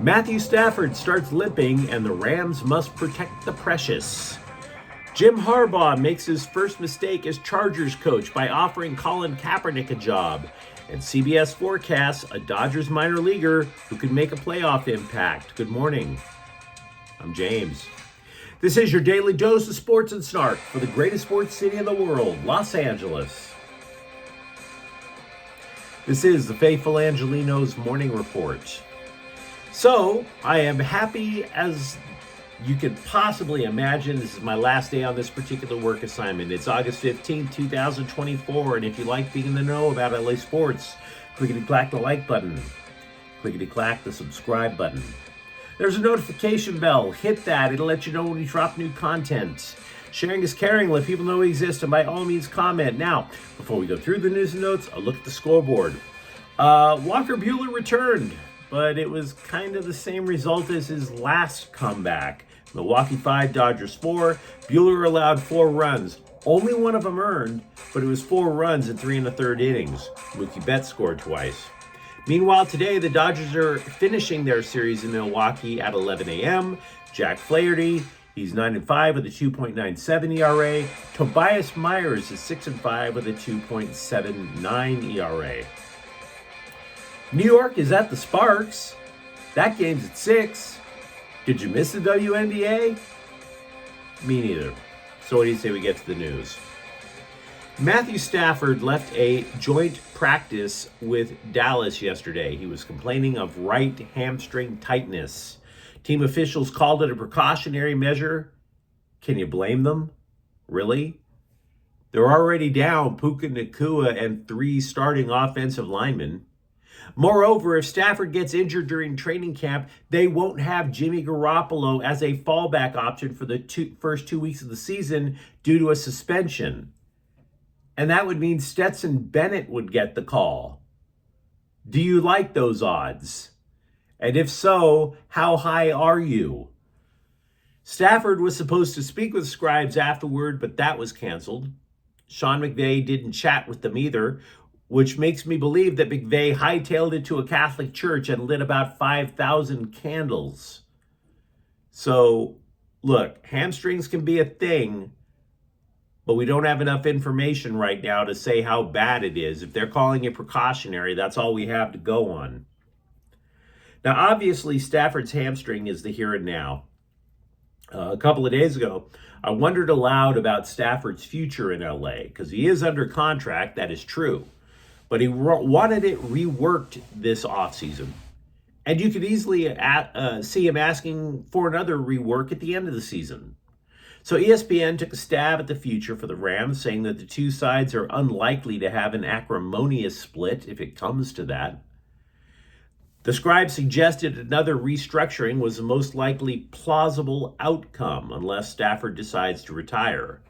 Matthew Stafford starts limping and the Rams must protect the precious. Jim Harbaugh makes his first mistake as Chargers coach by offering Colin Kaepernick a job. And CBS forecasts a Dodgers minor leaguer who could make a playoff impact. Good morning. I'm James. This is your daily dose of sports and snark for the greatest sports city in the world, Los Angeles. This is the faithful Angelenos morning report. So, I am happy as you could possibly imagine. This is my last day on this particular work assignment. It's August 15th, 2024, and if you like being in the know about LA sports, clickety-clack the like button, clickety-clack the subscribe button. There's a notification bell. Hit that. It'll let you know when we drop new content. Sharing is caring. Let people know we exist, and by all means, comment. Now, before we go through the news and notes, a look at the scoreboard. Walker Buehler returned, but it was kind of the same result as his last comeback. Milwaukee 5, Dodgers 4. Buehler allowed 4 runs. Only one of them earned, but it was 4 runs in 3 1/3 innings. Mookie Betts scored twice. Meanwhile, today, the Dodgers are finishing their series in Milwaukee at 11 a.m. Jack Flaherty, he's 9-5 with a 2.97 ERA. Tobias Myers is 6-5 with a 2.79 ERA. New York is at the Sparks. That game's at 6. Did you miss the WNBA? Me neither. So what do you say we get to the news? Matthew Stafford left a joint practice with Dallas yesterday. He was complaining of right hamstring tightness. Team officials called it a precautionary measure. Can you blame them? Really? They're already down Puka Nacua and 3 starting offensive linemen. Moreover, if Stafford gets injured during training camp, they won't have Jimmy Garoppolo as a fallback option for the first 2 weeks of the season due to a suspension. And that would mean Stetson Bennett would get the call. Do you like those odds? And if so, how high are you? Stafford was supposed to speak with scribes afterward, but that was canceled. Sean McVay didn't chat with them either, which makes me believe that McVay hightailed it to a Catholic church and lit about 5,000 candles. So, look, hamstrings can be a thing, but we don't have enough information right now to say how bad it is. If they're calling it precautionary, that's all we have to go on. Now, obviously, Stafford's hamstring is the here and now. A couple of days ago, I wondered aloud about Stafford's future in LA, because he is under contract, that is true. But he wanted it reworked this offseason. And you could easily see him asking for another rework at the end of the season. So ESPN took a stab at the future for the Rams, saying that the two sides are unlikely to have an acrimonious split if it comes to that. The scribe suggested another restructuring was the most likely plausible outcome unless Stafford decides to retire.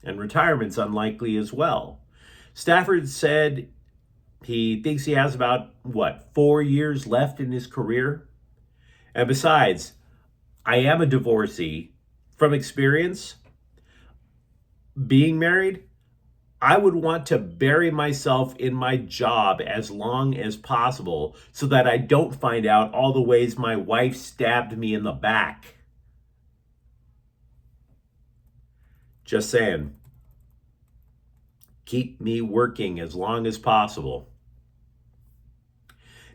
And retirement's unlikely as well. Stafford said he thinks he has about, 4 years left in his career? And besides, I am a divorcee. From experience, being married, I would want to bury myself in my job as long as possible so that I don't find out all the ways my wife stabbed me in the back. Just saying. Keep me working as long as possible.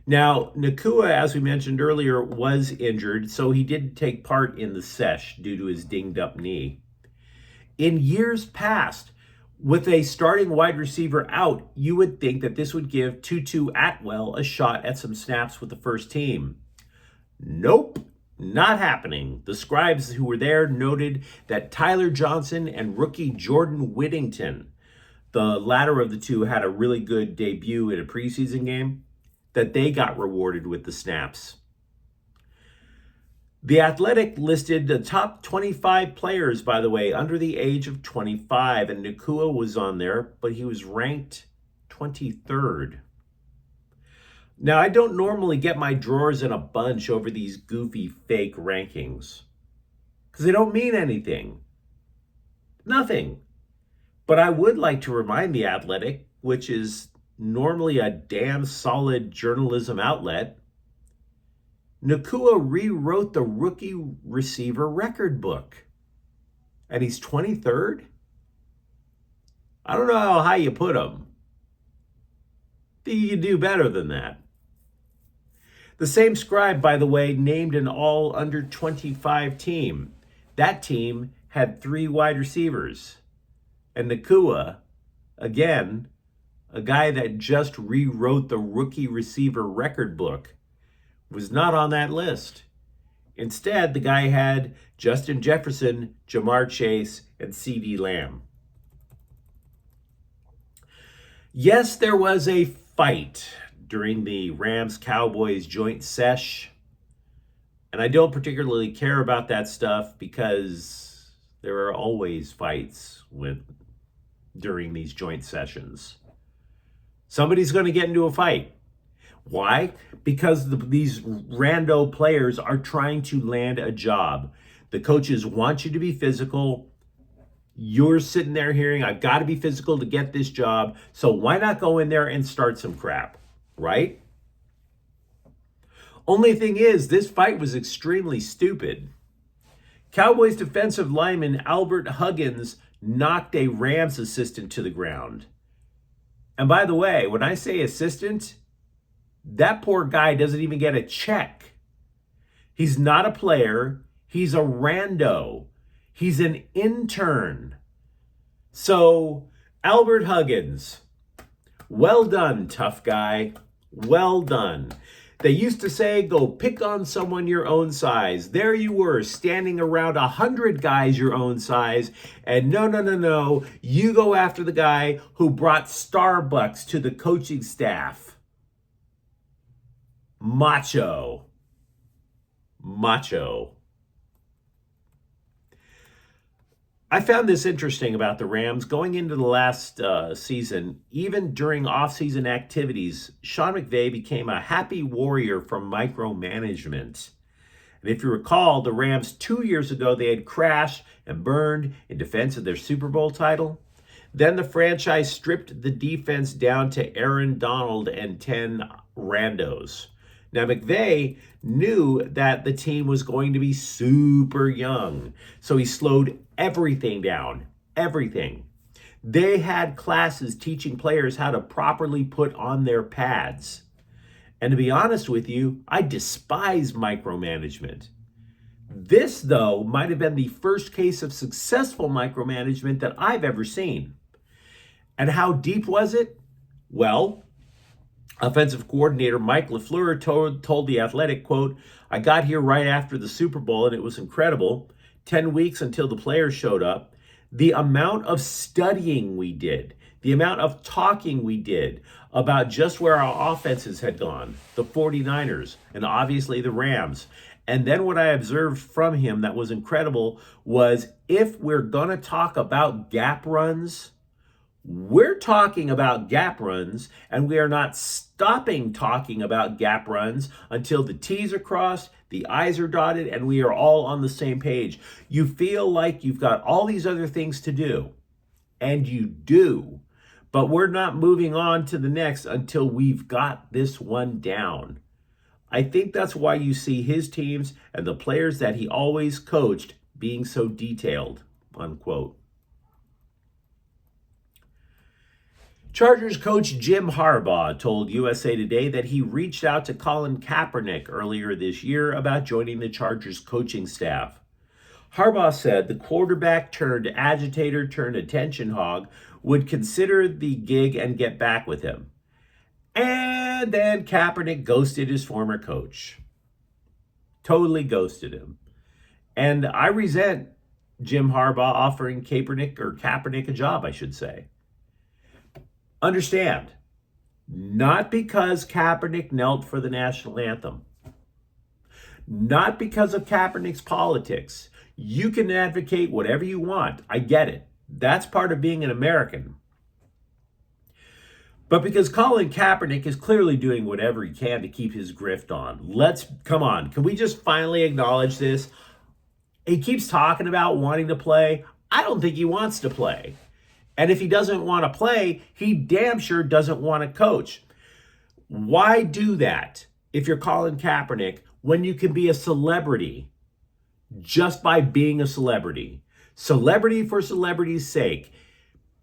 Now, Nacua, as we mentioned earlier, was injured, so he didn't take part in the sesh due to his dinged up knee. In years past, with a starting wide receiver out, you would think that this would give Tutu Atwell a shot at some snaps with the first team. Nope, not happening. The scribes who were there noted that Tyler Johnson and rookie Jordan Whittington, the latter of the two had a really good debut in a preseason game, that they got rewarded with the snaps. The Athletic listed the top 25 players, by the way, under the age of 25, and Nacua was on there, but he was ranked 23rd. Now, I don't normally get my drawers in a bunch over these goofy fake rankings, because they don't mean anything. Nothing. But I would like to remind The Athletic, which is normally a damn solid journalism outlet, Nakua rewrote the rookie receiver record book. And he's 23rd? I don't know how high you put him. I think you can do better than that. The same scribe, by the way, named an all under 25 team. That team had 3 wide receivers. And Nakua, again, a guy that just rewrote the rookie receiver record book, was not on that list. Instead, the guy had Justin Jefferson, Jamar Chase, and CeeDee Lamb. Yes, there was a fight during the Rams-Cowboys joint sesh. And I don't particularly care about that stuff because there are always fights during these joint sessions. Somebody's going to get into a fight. Why? Because these rando players are trying to land a job. The coaches want you to be physical. You're sitting there hearing, I've got to be physical to get this job. So why not go in there and start some crap, right? Only thing is, this fight was extremely stupid. Cowboys defensive lineman Albert Huggins knocked a Rams assistant to the ground. And by the way, when I say assistant, that poor guy doesn't even get a check. He's not a player. He's a rando. He's an intern. So, Albert Huggins, well done, tough guy. Well done. They used to say, go pick on someone your own size. There you were, standing around 100 guys your own size. And no. You go after the guy who brought Starbucks to the coaching staff. Macho. I found this interesting about the Rams. Going into the last season, even during off-season activities, Sean McVay became a happy warrior from micromanagement. And if you recall, the Rams 2 years ago, they had crashed and burned in defense of their Super Bowl title. Then the franchise stripped the defense down to Aaron Donald and 10 randos. Now, McVay knew that the team was going to be super young, so he slowed everything down, everything. They had classes teaching players how to properly put on their pads. And to be honest with you, I despise micromanagement. This, though, might have been the first case of successful micromanagement that I've ever seen. And how deep was it? Well, offensive coordinator Mike LaFleur told The Athletic, quote, I got here right after the Super Bowl and it was incredible. 10 weeks until the players showed up. The amount of studying we did, the amount of talking we did about just where our offenses had gone, the 49ers and obviously the Rams. And then what I observed from him that was incredible was if we're going to talk about gap runs, we're talking about gap runs, and we are not stopping talking about gap runs until the T's are crossed, the I's are dotted, and we are all on the same page. You feel like you've got all these other things to do, and you do, but we're not moving on to the next until we've got this one down. I think that's why you see his teams and the players that he always coached being so detailed, unquote. Chargers coach Jim Harbaugh told USA Today that he reached out to Colin Kaepernick earlier this year about joining the Chargers coaching staff. Harbaugh said the quarterback turned agitator turned attention hog would consider the gig and get back with him. And then Kaepernick ghosted his former coach. Totally ghosted him. And I resent Jim Harbaugh offering Kaepernick a job, I should say. Understand, not because Kaepernick knelt for the national anthem, not because of Kaepernick's politics. You can advocate whatever you want. I get it. That's part of being an American. But because Colin Kaepernick is clearly doing whatever he can to keep his grift on. Come on, can we just finally acknowledge this? He keeps talking about wanting to play. I don't think he wants to play. And if he doesn't want to play, he damn sure doesn't want to coach. Why do that? if you're Colin Kaepernick, when you can be a celebrity just by being a celebrity. Celebrity for celebrity's sake.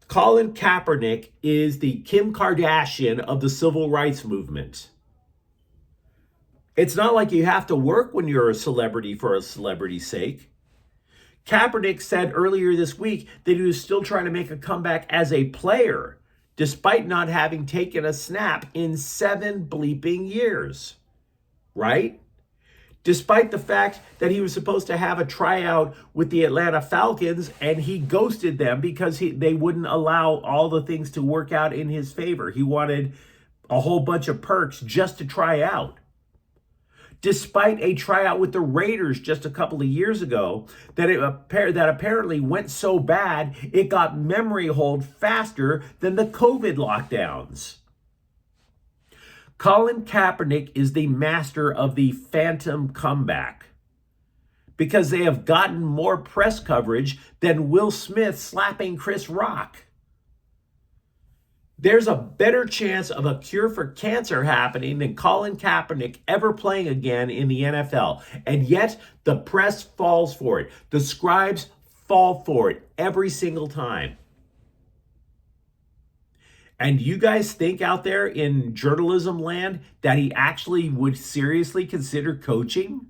Colin Kaepernick is the Kim Kardashian of the civil rights movement. It's not like you have to work when you're a celebrity for a celebrity's sake. Kaepernick said earlier this week that he was still trying to make a comeback as a player, despite not having taken a snap in 7 bleeping years. Right? Despite the fact that he was supposed to have a tryout with the Atlanta Falcons and he ghosted them because they wouldn't allow all the things to work out in his favor. He wanted a whole bunch of perks just to try out. Despite a tryout with the Raiders just a couple of years ago that apparently went so bad, it got memory hold faster than the COVID lockdowns. Colin Kaepernick is the master of the phantom comeback because they have gotten more press coverage than Will Smith slapping Chris Rock. There's a better chance of a cure for cancer happening than Colin Kaepernick ever playing again in the NFL. And yet the press falls for it. The scribes fall for it every single time. And you guys think out there in journalism land that he actually would seriously consider coaching?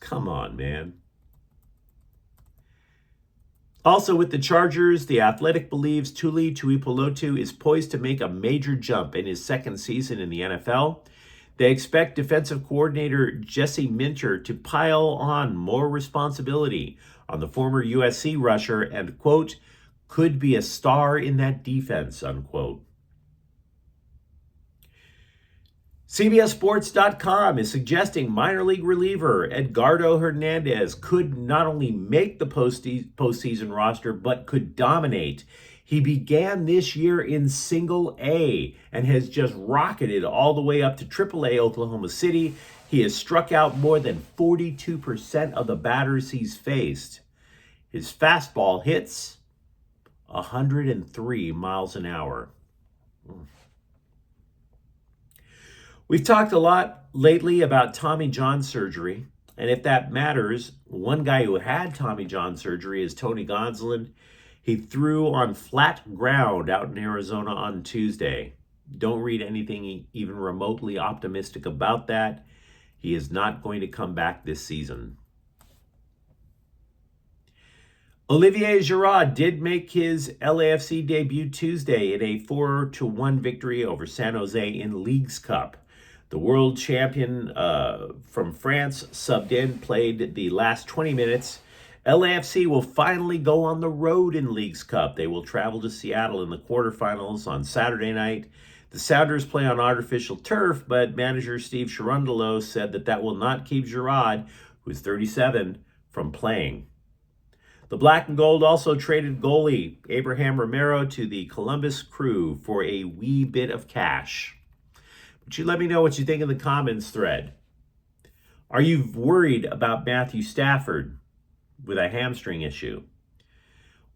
Come on, man. Also with the Chargers, The Athletic believes Tuli Tuipulotu is poised to make a major jump in his second season in the NFL. They expect defensive coordinator Jesse Minter to pile on more responsibility on the former USC rusher and, quote, could be a star in that defense, unquote. CBSSports.com is suggesting minor league reliever Edgardo Hernandez could not only make the postseason roster, but could dominate. He began this year in Single A and has just rocketed all the way up to Triple-A Oklahoma City. He has struck out more than 42% of the batters he's faced. His fastball hits 103 miles an hour. We've talked a lot lately about Tommy John surgery, and if that matters, one guy who had Tommy John surgery is Tony Gonsolin. He threw on flat ground out in Arizona on Tuesday. Don't read anything even remotely optimistic about that. He is not going to come back this season. Olivier Giroud did make his LAFC debut Tuesday in a 4-1 victory over San Jose in Leagues Cup. The world champion from France subbed in, played the last 20 minutes. LAFC will finally go on the road in Leagues Cup. They will travel to Seattle in the quarterfinals on Saturday night. The Sounders play on artificial turf, but manager Steve Cherundolo said that will not keep Giroud, who's 37, from playing. The Black and Gold also traded goalie Abraham Romero to the Columbus Crew for a wee bit of cash. But you let me know what you think in the comments thread. Are you worried about Matthew Stafford with a hamstring issue?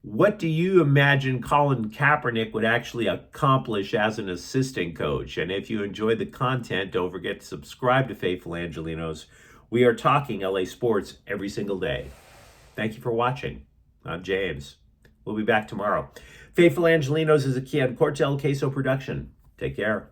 What do you imagine Colin Kaepernick would actually accomplish as an assistant coach? And if you enjoyed the content, don't forget to subscribe to Faithful Angelenos. We are talking LA sports every single day. Thank you for watching. I'm James. We'll be back tomorrow. Faithful Angelenos is a Kian Cortel Queso production. Take care.